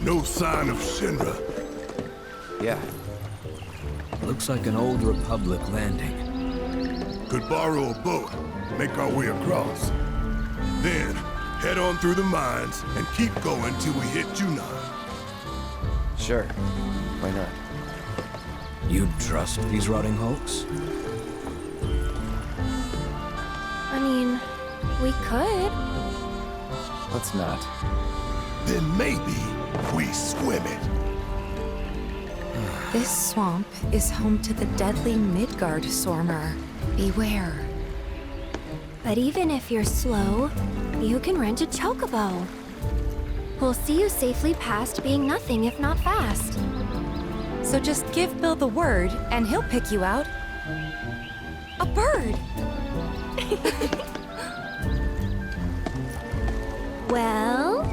No sign of Shinra. Yeah. Looks like an old Republic landing. Could borrow a boat, make our way across. Then, head on through the mines and keep going till we hit Yunnan. Sure. Why not? You trust these rotting hulks? I mean, we could. Let's not. Then maybe we swim it. This swamp is home to the deadly Midgard Sormer. Beware. But even if you're slow, you can rent a Chocobo. We'll see you safely past being nothing if not fast. So just give Bill the word, and he'll pick you out. A bird! Well,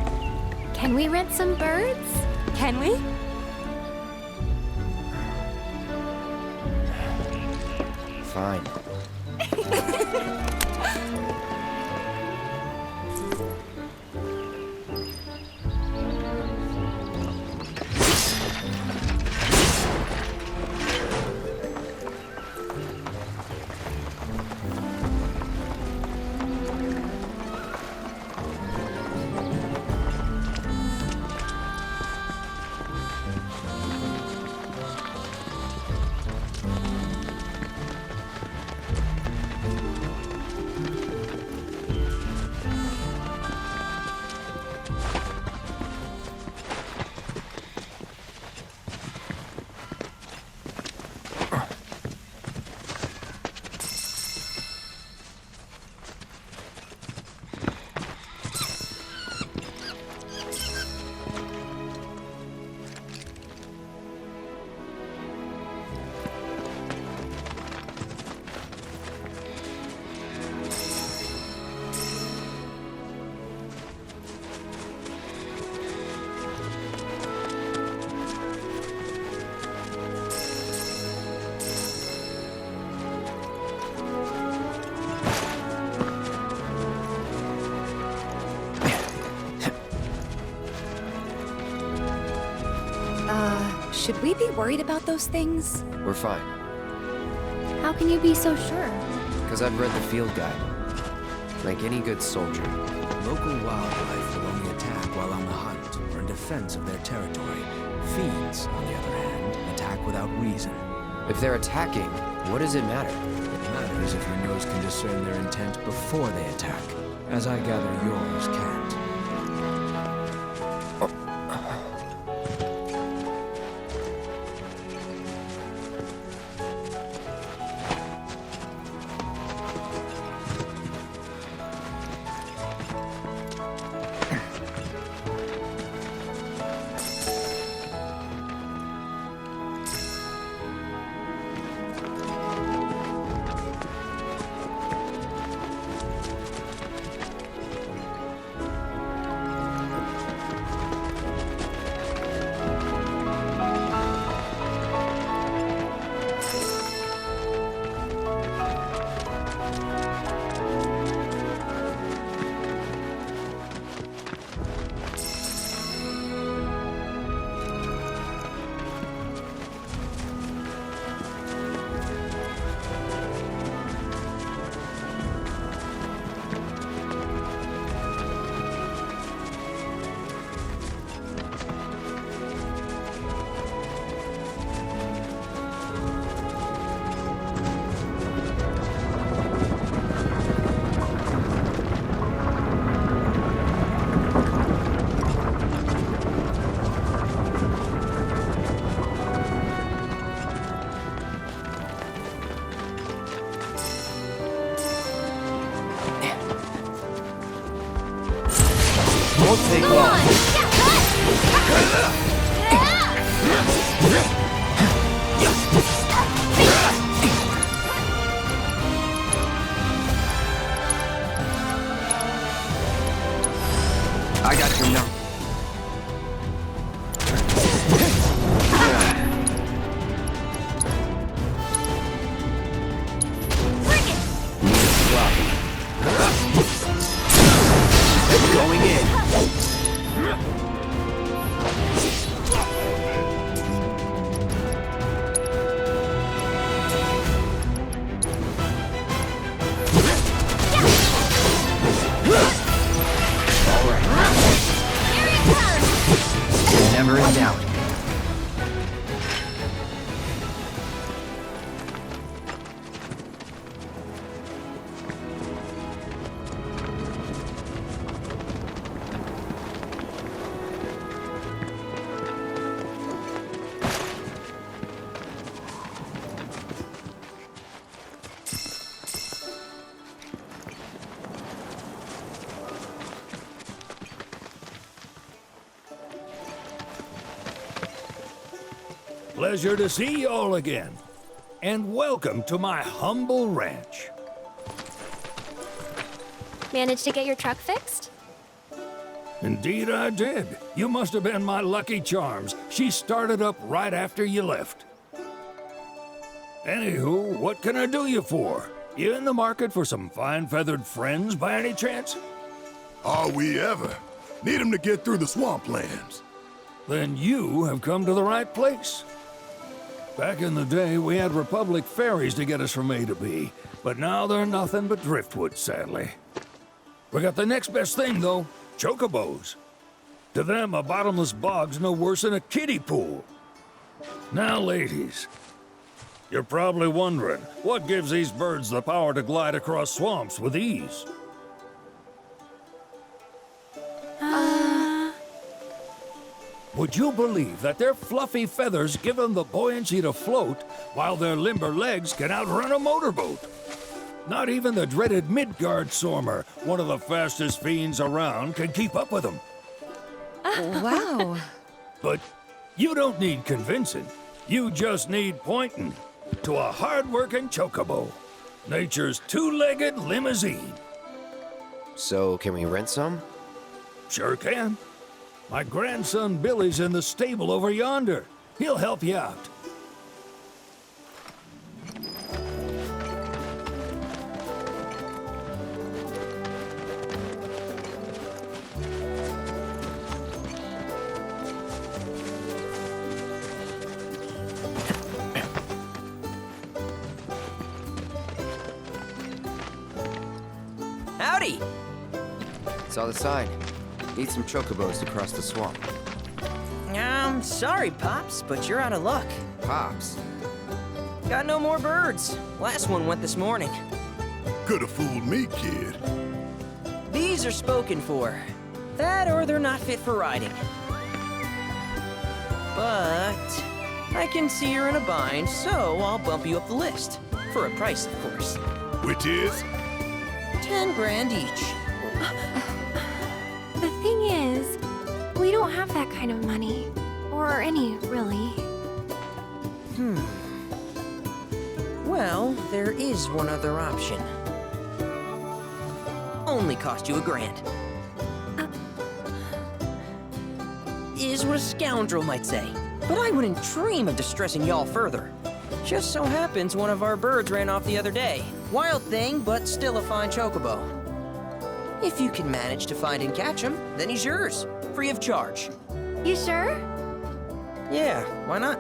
can we rent some birds? Can we? Fine. Should we be worried about those things? We're fine. How can you be so sure? Because I've read the field guide. Like any good soldier. Local wildlife will only attack while on the hunt or in defense of their territory. Fiends, on the other hand, attack without reason. If they're attacking, what does it matter? It matters if your nose can discern their intent before they attack, as I gather yours can't. Won't take long. I got your number. Going in. Never in doubt. Pleasure to see y'all again. And welcome to my humble ranch. Managed to get your truck fixed? Indeed I did. You must have been my lucky charms. She started up right after you left. Anywho, what can I do you for? You in the market for some fine-feathered friends by any chance? Are we ever? Need 'em to get through the swamplands. Then you have come to the right place. Back in the day, we had Republic ferries to get us from A to B, but now they're nothing but driftwood, sadly. We got the next best thing, though, Chocobos. To them, a bottomless bog's no worse than a kiddie pool. Now, ladies, you're probably wondering, what gives these birds the power to glide across swamps with ease? Would you believe that their fluffy feathers give them the buoyancy to float, while their limber legs can outrun a motorboat? Not even the dreaded Midgard Sormer, one of the fastest fiends around, can keep up with them. Wow. But you don't need convincing. You just need pointing to a hard-working chocobo. Nature's two-legged limousine. So, can we rent some? Sure can. My grandson Billy's in the stable over yonder. He'll help you out. Howdy! Saw the sign. Need some chocobos to cross the swamp. Sorry, Pops, but you're out of luck. Pops. Got no more birds. Last one went this morning. Could've fooled me, kid. These are spoken for. That or they're not fit for riding. But I can see you're in a bind, so I'll bump you up the list. For a price, of course. Which is? 10 grand each. The thing is, we don't have that kind of money. Or any, really. Well, there is one other option. Only cost you $1,000. Is what a scoundrel might say. But I wouldn't dream of distressing y'all further. Just so happens one of our birds ran off the other day. Wild thing, but still a fine chocobo. If you can manage to find and catch him, then he's yours, free of charge. You sure? Yeah, why not?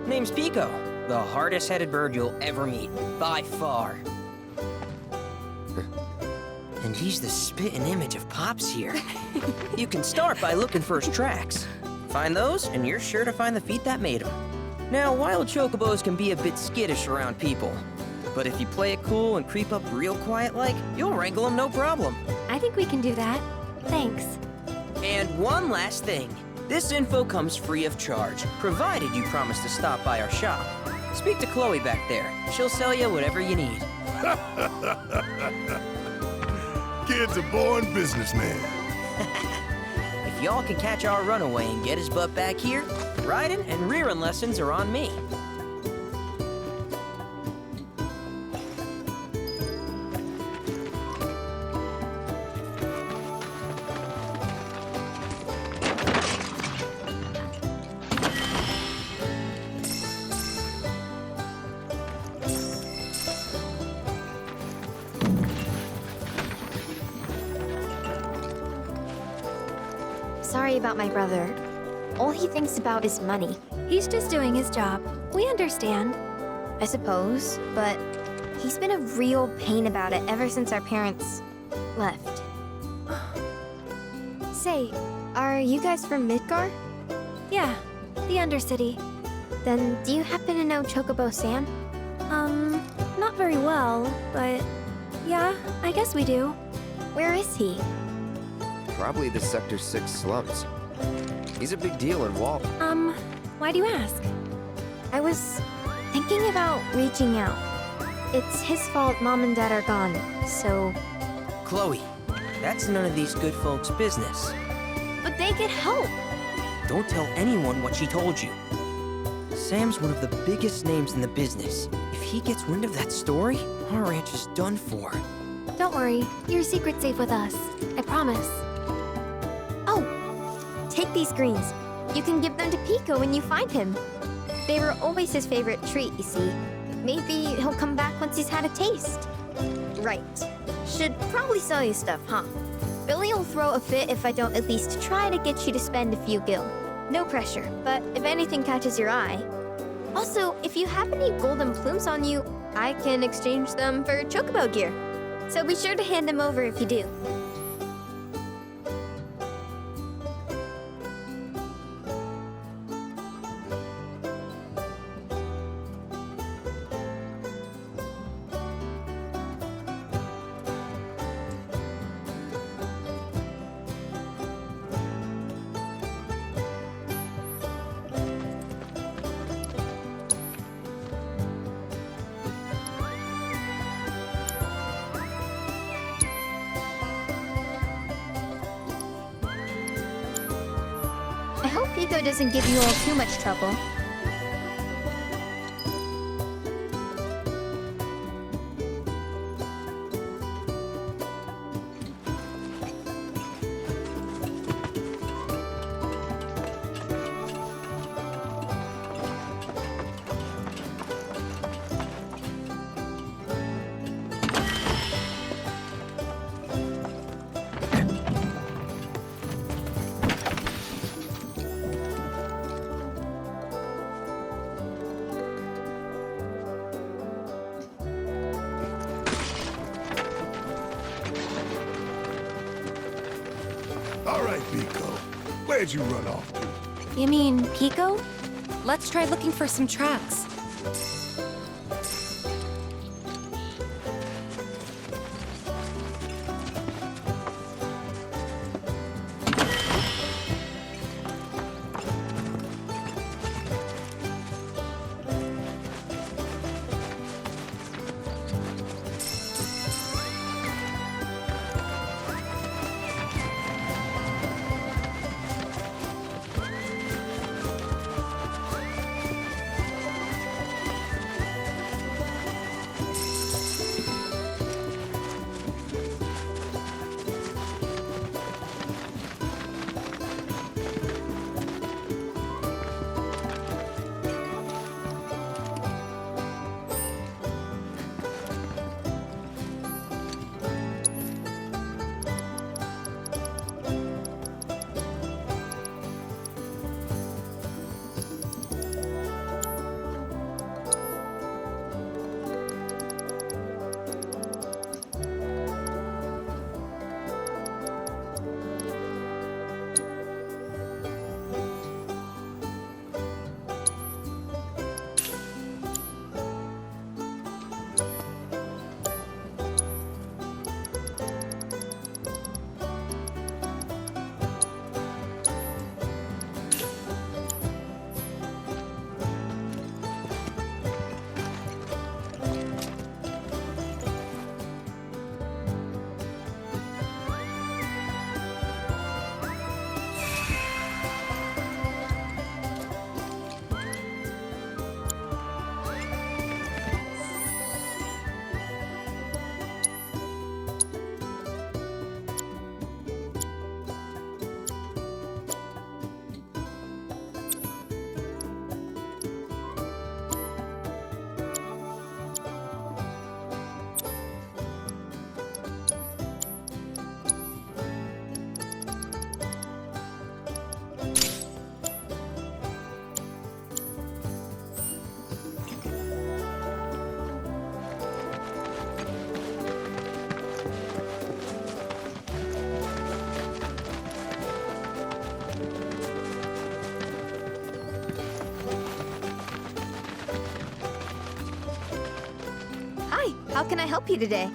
Name's Pico, the hardest-headed bird you'll ever meet, by far. And he's the spitting image of Pops here. You can start by looking for his tracks. Find those, and you're sure to find the feet that made him. Now, wild chocobos can be a bit skittish around people. But if you play it cool and creep up real quiet-like, you'll wrangle them no problem. I think we can do that. Thanks. And one last thing. This info comes free of charge, provided you promise to stop by our shop. Speak to Chloe back there. She'll sell you whatever you need. Kid's a born businessman. If y'all can catch our runaway and get his butt back here, riding and rearing lessons are on me. Sorry about my brother. All he thinks about is money. He's just doing his job. We understand. I suppose, but he's been a real pain about it ever since our parents left. Say, are you guys from Midgard? Yeah, the Undercity. Then, do you happen to know Chocobo Sam? Not very well, but yeah, I guess we do. Where is he? Probably the Sector 6 slums. He's a big deal in Wall. Why do you ask? I was thinking about reaching out. It's his fault Mom and Dad are gone, so... Chloe, that's none of these good folks' business. But they could help! Don't tell anyone what she told you. Sam's one of the biggest names in the business. If he gets wind of that story, our ranch is done for. Don't worry, your secret's safe with us. I promise. Oh! Take these greens. You can give them to Pico when you find him. They were always his favorite treat, you see. Maybe he'll come back once he's had a taste. Right. Should probably sell you stuff, huh? Billy will throw a fit if I don't at least try to get you to spend a few gil. No pressure, but if anything catches your eye. Also, if you have any golden plumes on you, I can exchange them for Chocobo gear. So be sure to hand them over if you do. I hope Pico doesn't give you all too much trouble. All right, Pico. Where'd you run off to? You mean Pico? Let's try looking for some tracks. How can I help you today?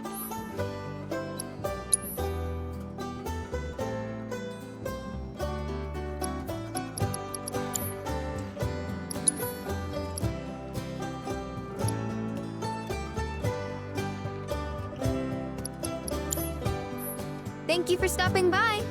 Thank you for stopping by.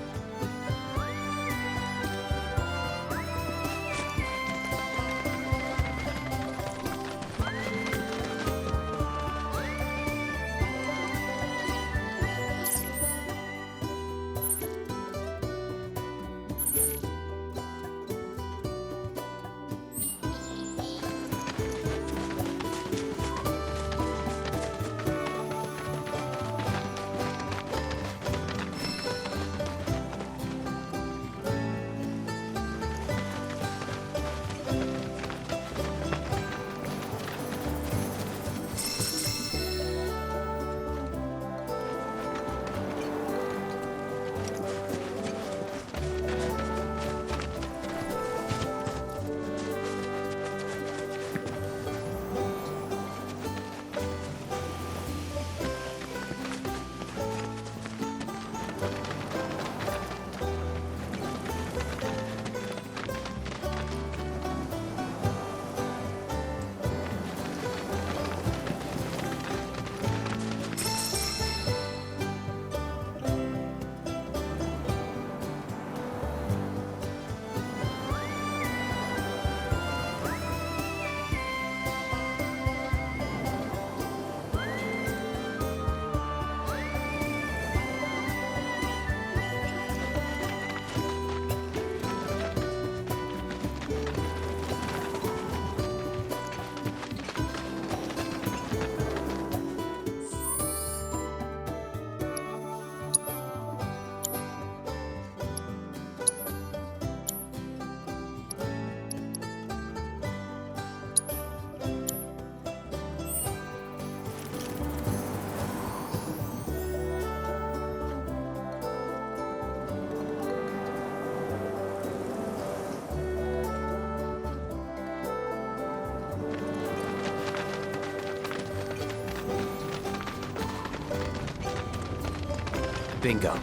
Bingo.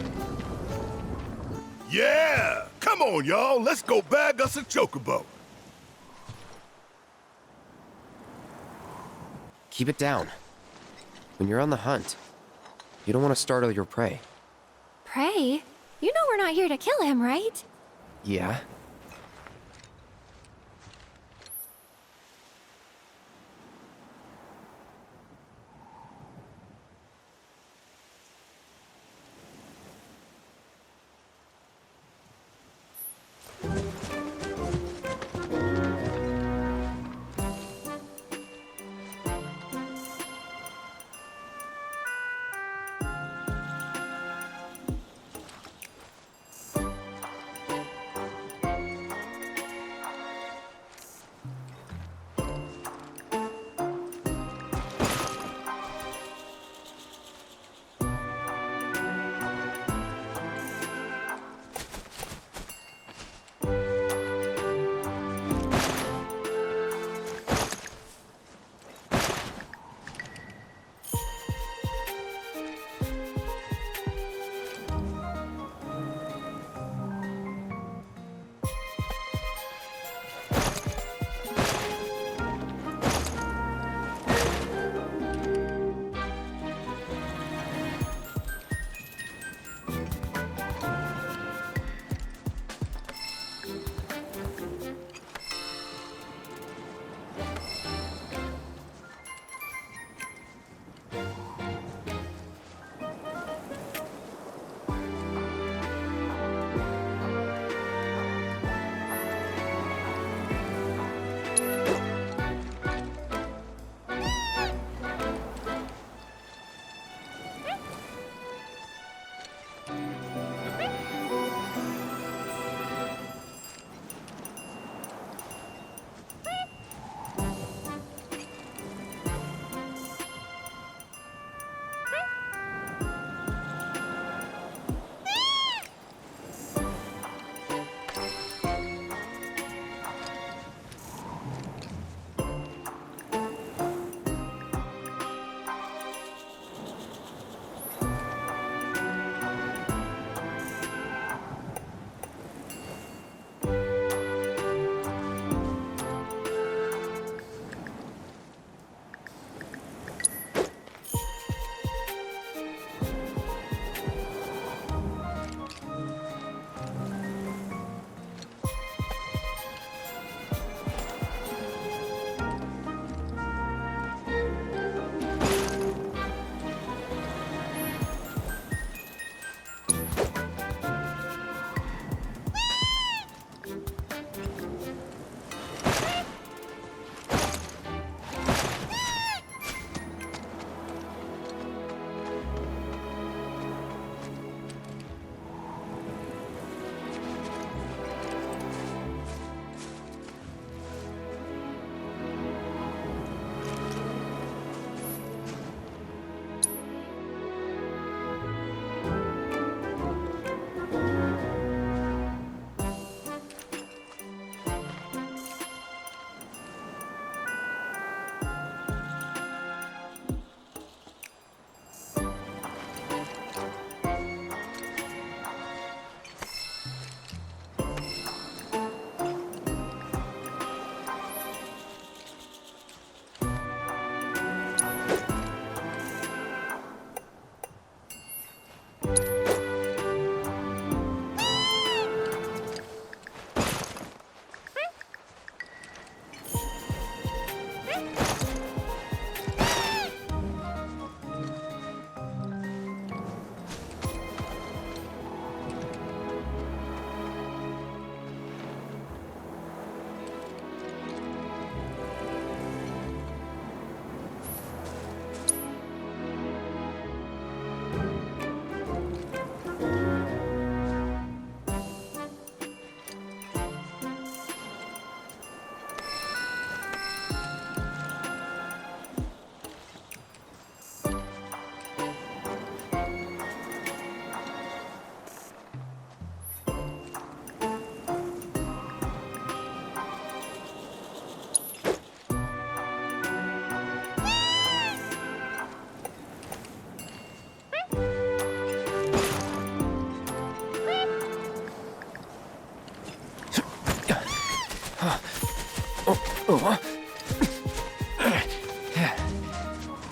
Yeah! Come on, y'all. Let's go bag us a Chocobo. Keep it down. When you're on the hunt, you don't want to startle your prey. Prey? You know we're not here to kill him, right? Yeah?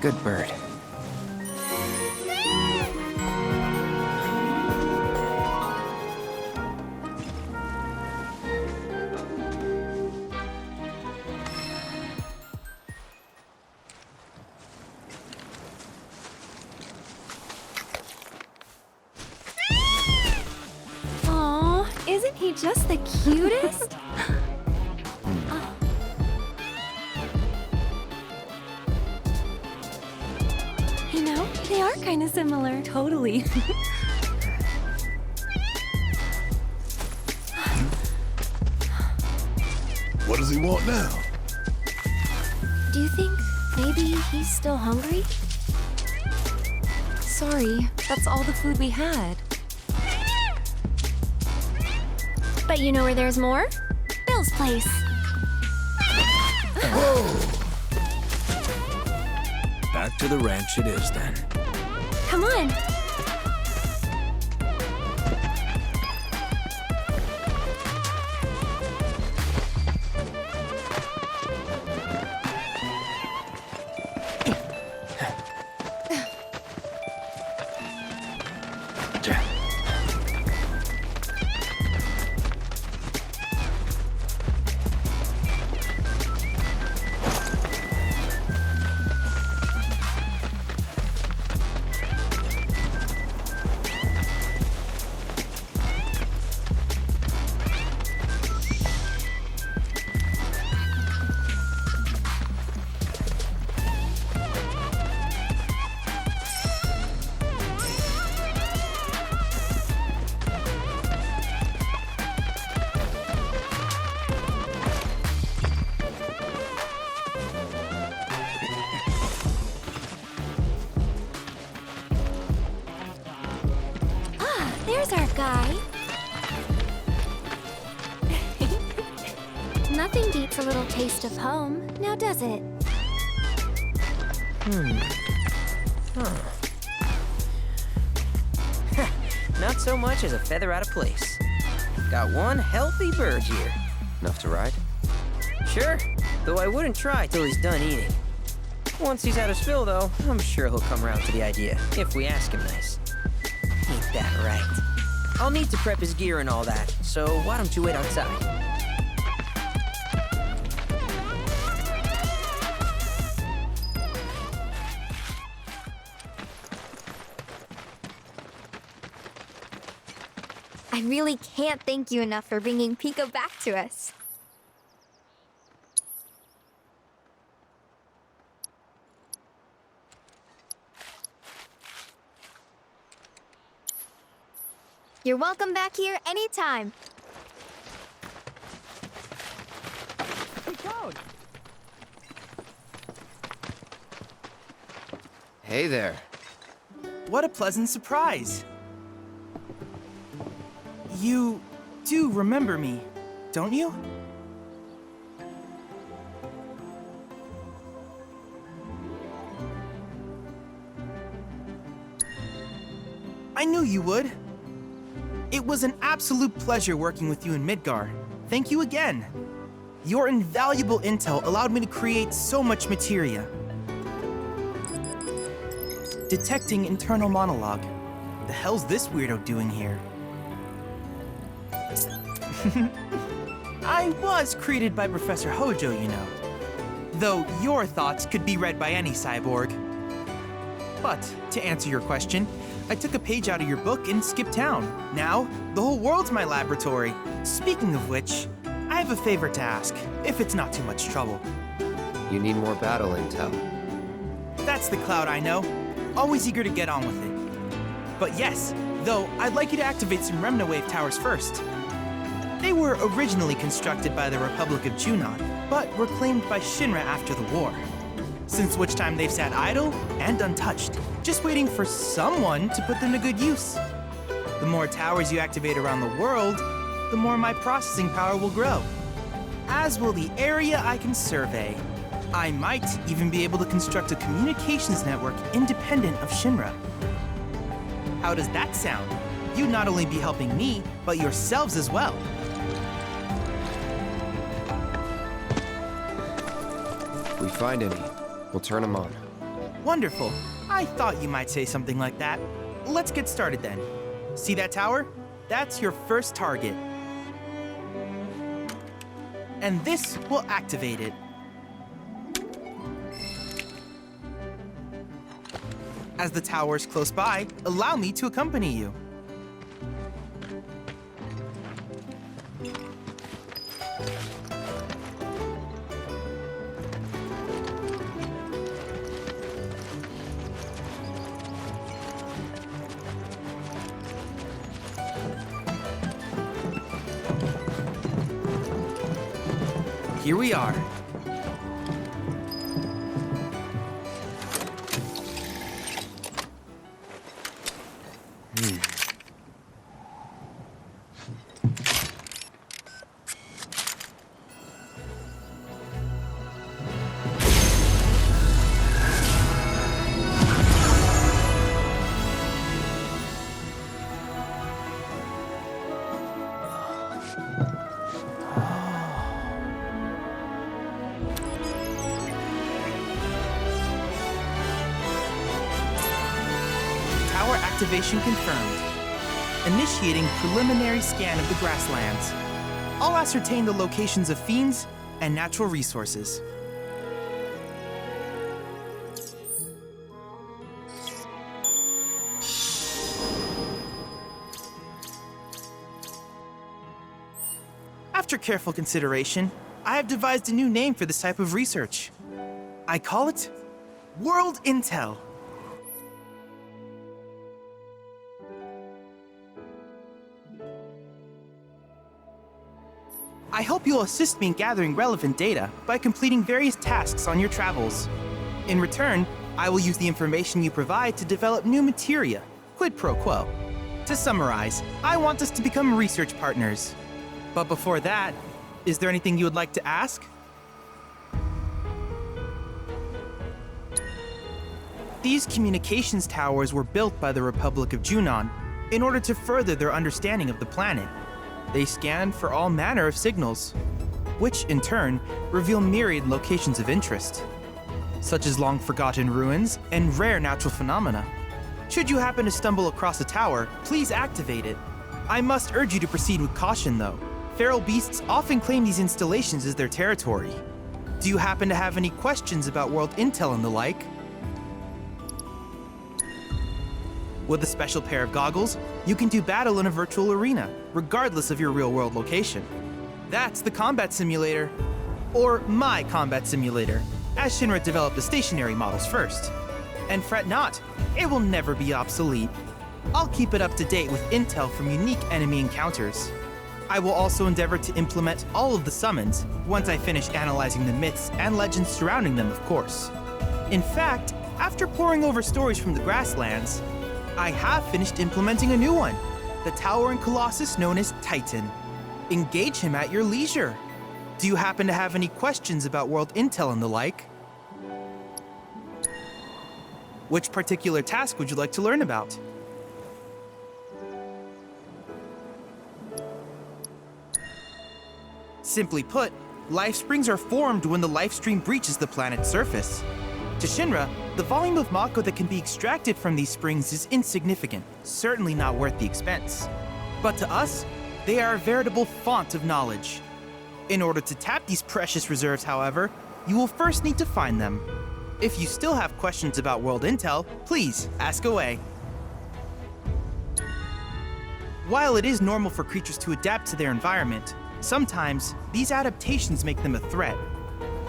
Good bird. Aw, isn't he just the cutest? You know, they are kind of similar. Totally. What does he want now? Do you think maybe he's still hungry? Sorry, that's all the food we had. But you know where there's more? Bill's place. Back to the ranch it is then. Come on. There's our guy. Nothing beats a little taste of home, now does it? Not so much as a feather out of place. Got one healthy bird here. Enough to ride? Sure, though I wouldn't try till he's done eating. Once he's had his fill, though, I'm sure he'll come around to the idea, if we ask him nice. Ain't that right? I'll need to prep his gear and all that, so why don't you wait outside? I really can't thank you enough for bringing Pico back to us. You're welcome back here anytime. Hey there. What a pleasant surprise. You do remember me, don't you? I knew you would. It was an absolute pleasure working with you in Midgar. Thank you again. Your invaluable intel allowed me to create so much materia. Detecting internal monologue. The hell's this weirdo doing here? I was created by Professor Hojo, you know. Though your thoughts could be read by any cyborg. But, to answer your question, I took a page out of your book and skipped town. Now, the whole world's my laboratory. Speaking of which, I have a favor to ask, if it's not too much trouble. You need more battle intel. That's the Cloud I know. Always eager to get on with it. But yes, though, I'd like you to activate some Remna Wave towers first. They were originally constructed by the Republic of Junon, but were claimed by Shinra after the war. Since which time they've sat idle and untouched, just waiting for someone to put them to good use. The more towers you activate around the world, the more my processing power will grow. As will the area I can survey. I might even be able to construct a communications network independent of Shinra. How does that sound? You'd not only be helping me, but yourselves as well. If we find any, we'll turn them on. Wonderful. I thought you might say something like that. Let's get started then. See that tower? That's your first target. And this will activate it. As the tower is close by, allow me to accompany you. Here we are. Tower activation confirmed. Initiating preliminary scan of the grasslands. I'll ascertain the locations of fiends and natural resources. After careful consideration, I have devised a new name for this type of research. I call it World Intel. I hope you'll assist me in gathering relevant data by completing various tasks on your travels. In return, I will use the information you provide to develop new materia, quid pro quo. To summarize, I want us to become research partners. But before that, is there anything you would like to ask? These communications towers were built by the Republic of Junon in order to further their understanding of the planet. They scan for all manner of signals, which in turn reveal myriad locations of interest, such as long-forgotten ruins and rare natural phenomena. Should you happen to stumble across a tower, please activate it. I must urge you to proceed with caution, though. Feral beasts often claim these installations as their territory. Do you happen to have any questions about world intel and the like? With a special pair of goggles, you can do battle in a virtual arena, regardless of your real-world location. That's the combat simulator. Or my combat simulator, as Shinra developed the stationary models first. And fret not, it will never be obsolete. I'll keep it up to date with intel from unique enemy encounters. I will also endeavor to implement all of the summons once I finish analyzing the myths and legends surrounding them, of course. In fact, after poring over stories from the grasslands, I have finished implementing a new one, the towering colossus known as Titan. Engage him at your leisure. Do you happen to have any questions about world intel and the like? Which particular task would you like to learn about? Simply put, life springs are formed when the life stream breaches the planet's surface. To Shinra, the volume of Mako that can be extracted from these springs is insignificant, certainly not worth the expense. But to us, they are a veritable font of knowledge. In order to tap these precious reserves, however, you will first need to find them. If you still have questions about world intel, please ask away. While it is normal for creatures to adapt to their environment, sometimes these adaptations make them a threat.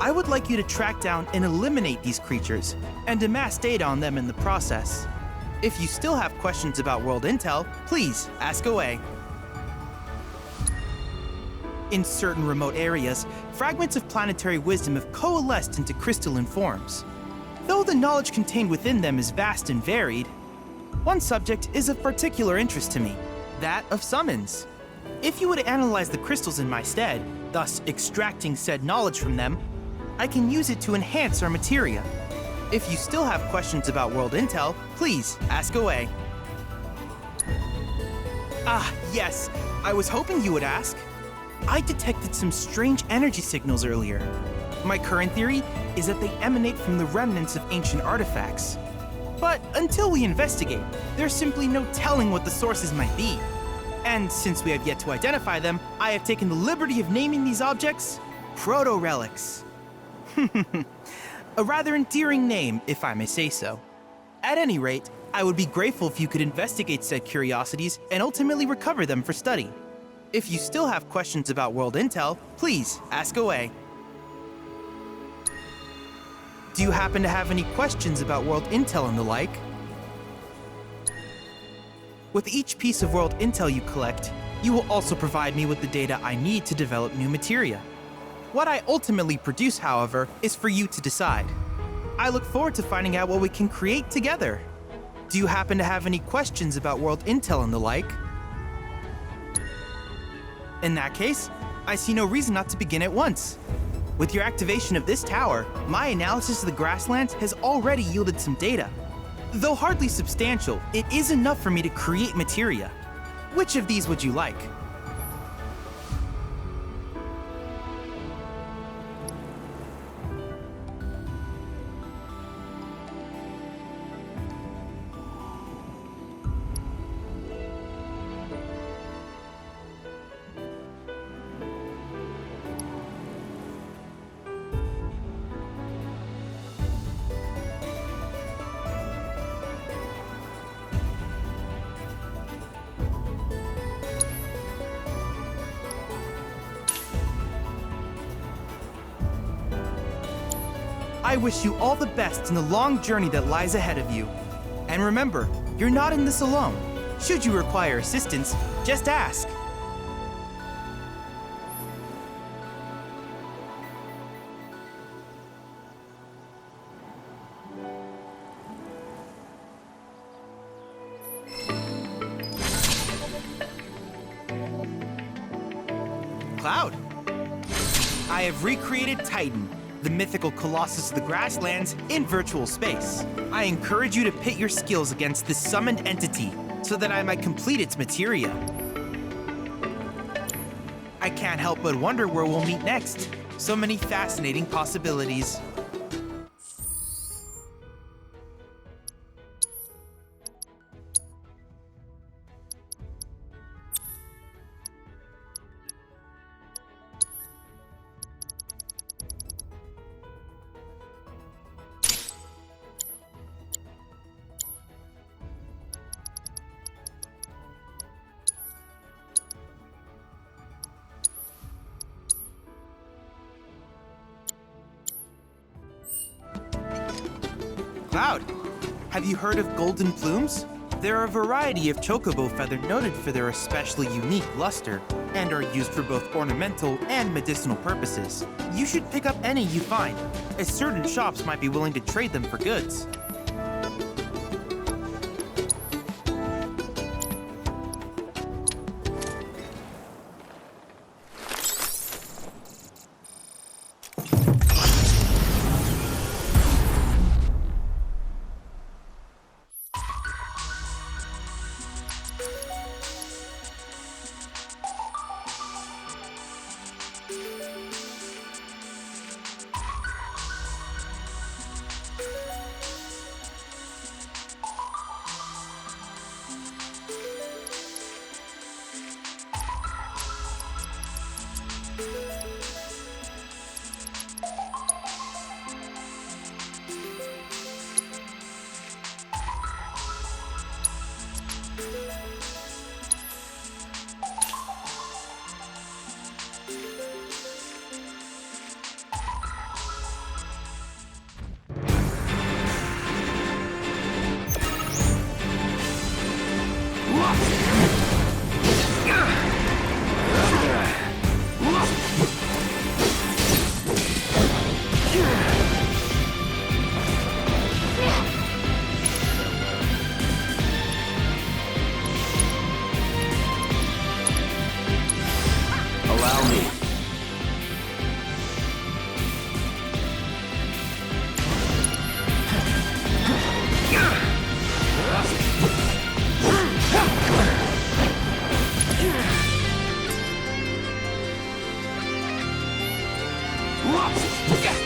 I would like you to track down and eliminate these creatures, and amass data on them in the process. If you still have questions about world intel, please ask away. In certain remote areas, fragments of planetary wisdom have coalesced into crystalline forms. Though the knowledge contained within them is vast and varied, one subject is of particular interest to me, that of summons. If you would analyze the crystals in my stead, thus extracting said knowledge from them, I can use it to enhance our materia. If you still have questions about world intel, please ask away. Ah, yes, I was hoping you would ask. I detected some strange energy signals earlier. My current theory is that they emanate from the remnants of ancient artifacts. But until we investigate, there's simply no telling what the sources might be. And since we have yet to identify them, I have taken the liberty of naming these objects proto-relics. A rather endearing name, if I may say so. At any rate, I would be grateful if you could investigate said curiosities and ultimately recover them for study. If you still have questions about world intel, please ask away. Do you happen to have any questions about world intel and the like? With each piece of world intel you collect, you will also provide me with the data I need to develop new materia. What I ultimately produce, however, is for you to decide. I look forward to finding out what we can create together. Do you happen to have any questions about world intel and the like? In that case, I see no reason not to begin at once. With your activation of this tower, my analysis of the grasslands has already yielded some data. Though hardly substantial, it is enough for me to create materia. Which of these would you like? I wish you all the best in the long journey that lies ahead of you. And remember, you're not in this alone. Should you require assistance, just ask. Cloud. I have recreated Titan, the mythical colossus of the grasslands, in virtual space. I encourage you to pit your skills against this summoned entity so that I might complete its materia. I can't help but wonder where we'll meet next. So many fascinating possibilities. Cloud, have you heard of golden plumes? They're a variety of chocobo feather noted for their especially unique luster, and are used for both ornamental and medicinal purposes. You should pick up any you find, as certain shops might be willing to trade them for goods. Allow me. Yeah.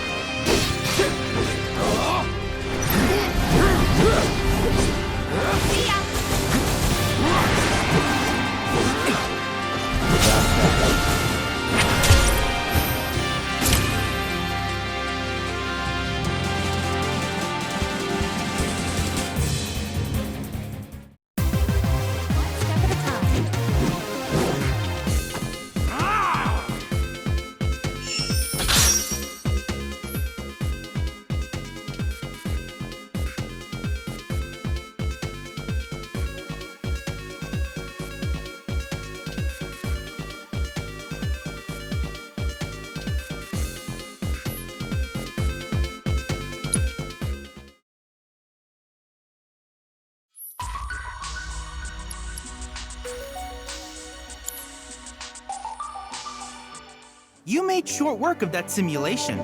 Step at a time. You made short work of that simulation.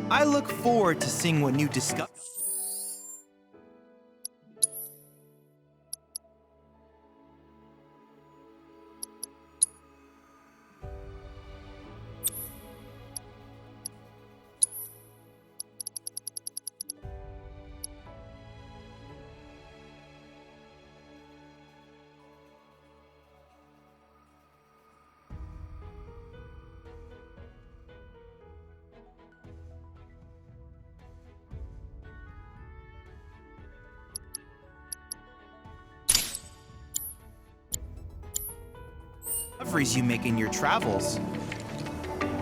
I look forward to seeing what you discover. Discoveries you make in your travels.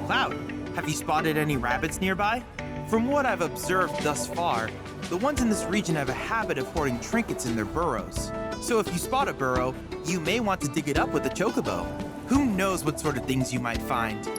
Cloud, have you spotted any rabbits nearby? From what I've observed thus far, the ones in this region have a habit of hoarding trinkets in their burrows. So if you spot a burrow, you may want to dig it up with a chocobo. Who knows what sort of things you might find?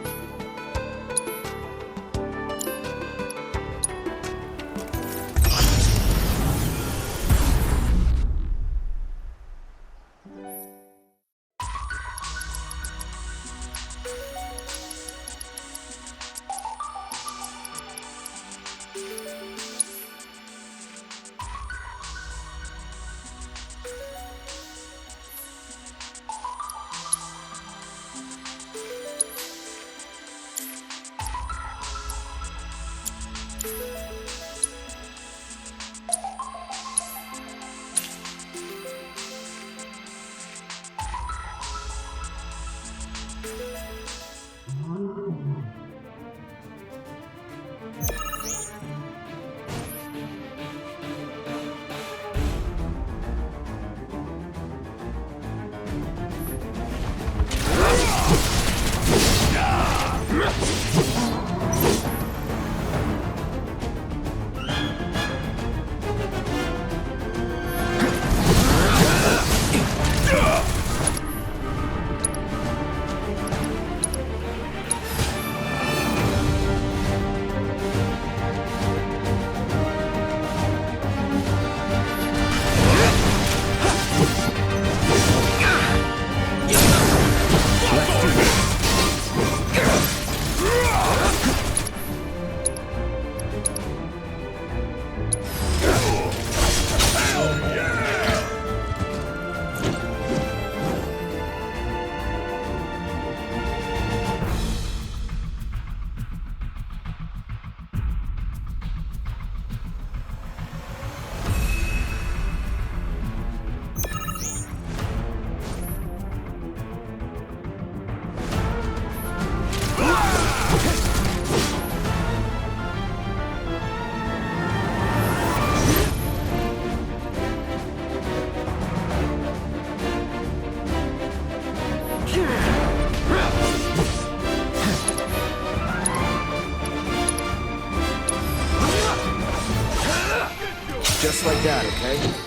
Just like that, okay?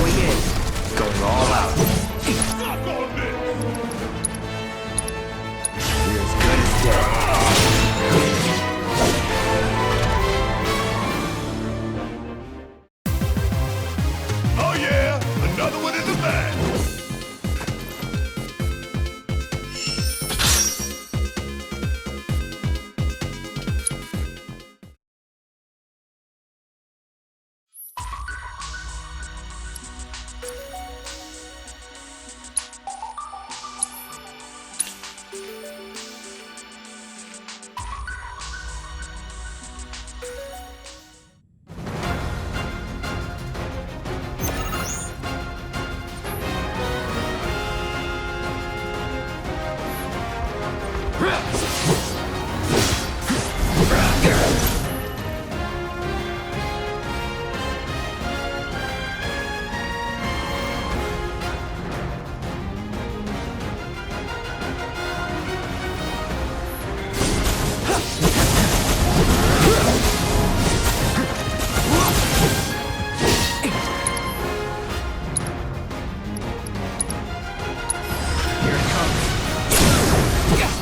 he is, going all out. Suck on this! You're as good as dead. Oh yeah, another one in the bag.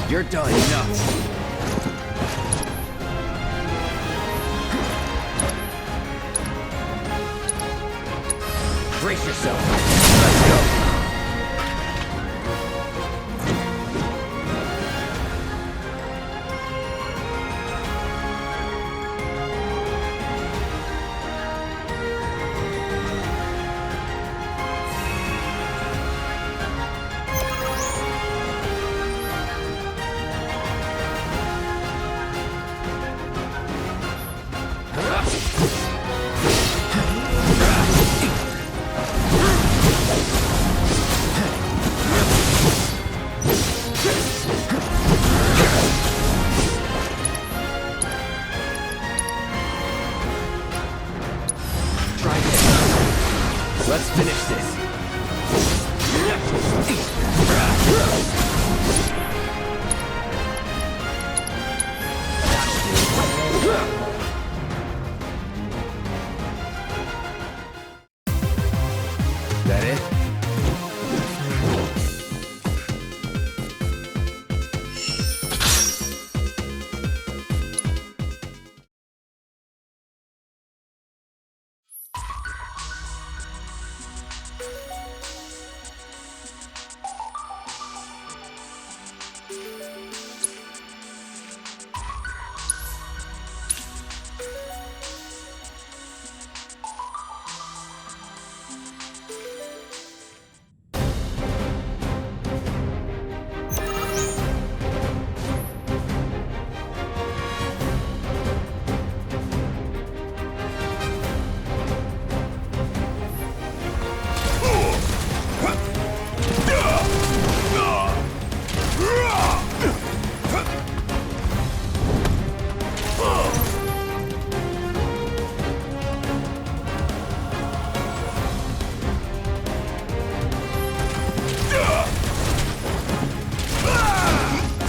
You're done. Enough. Brace yourself. Let's go. Let's finish this. That it?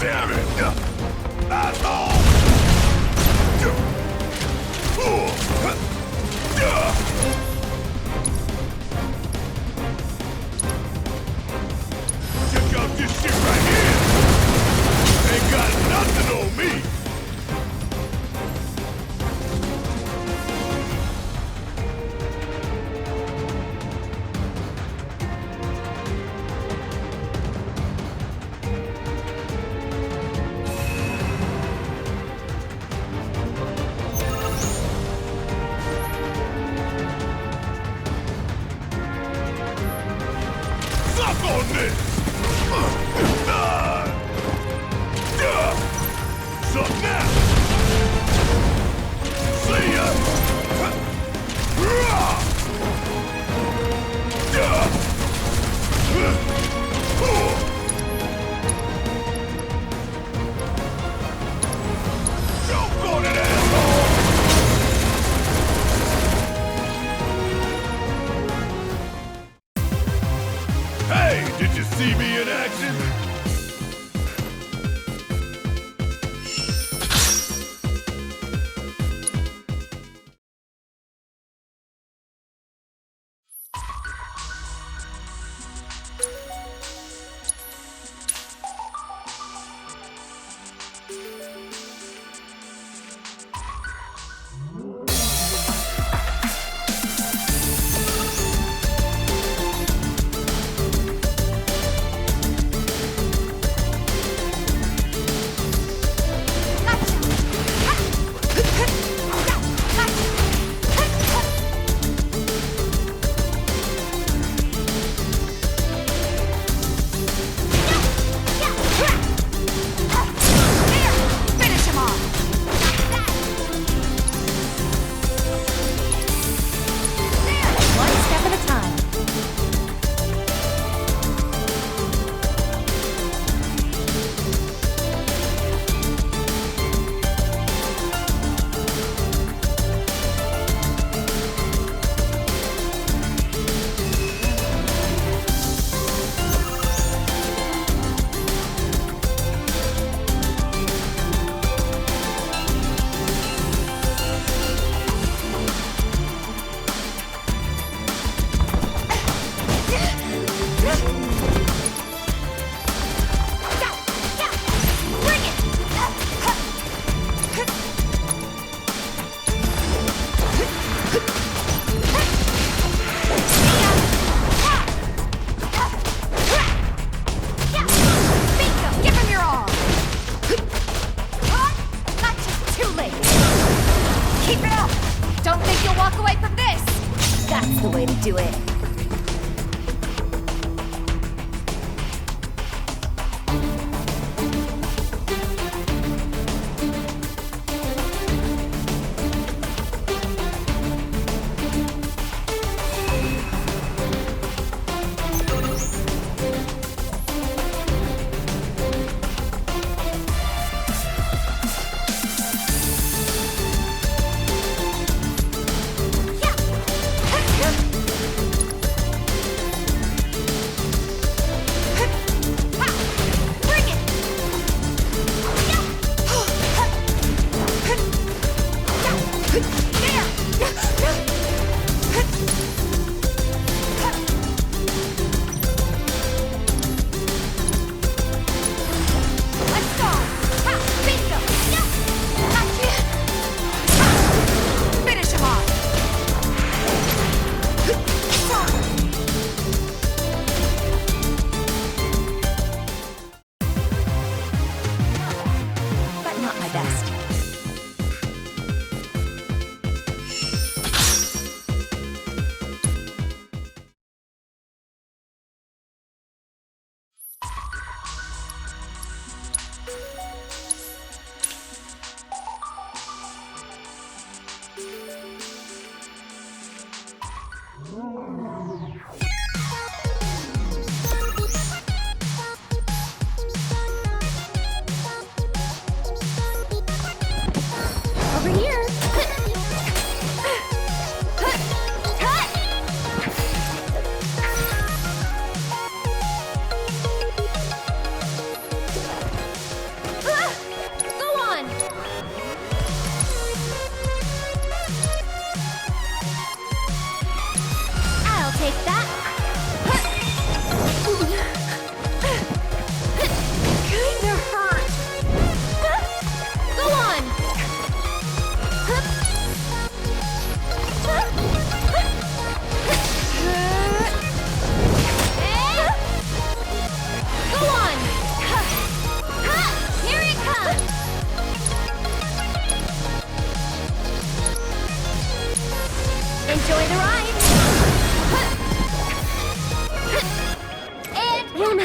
Damn it! Asshole! Check out this shit right here! Ain't got nothing on me! Suck on this! Suck now! See ya! Choke on it, asshole! Hey, did you see me in action?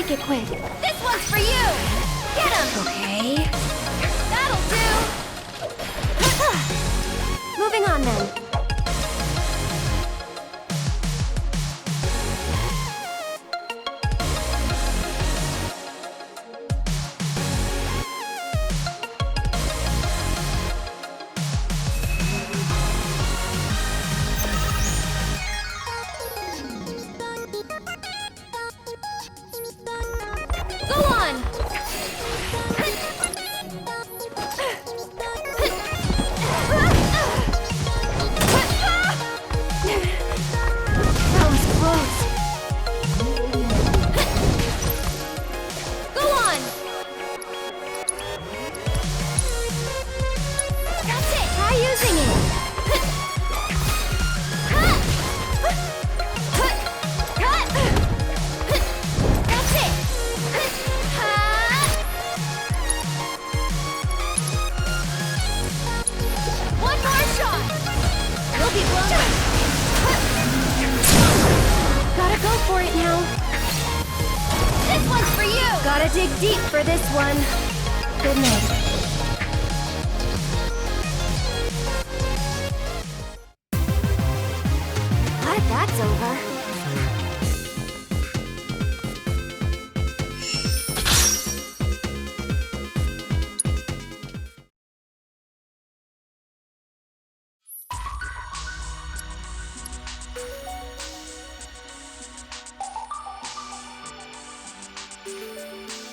make it quick. This one's for you! Get him! Okay. That'll do! Moving on then. Gotta go for it now. This one's for you! Gotta dig deep for this one. Good night.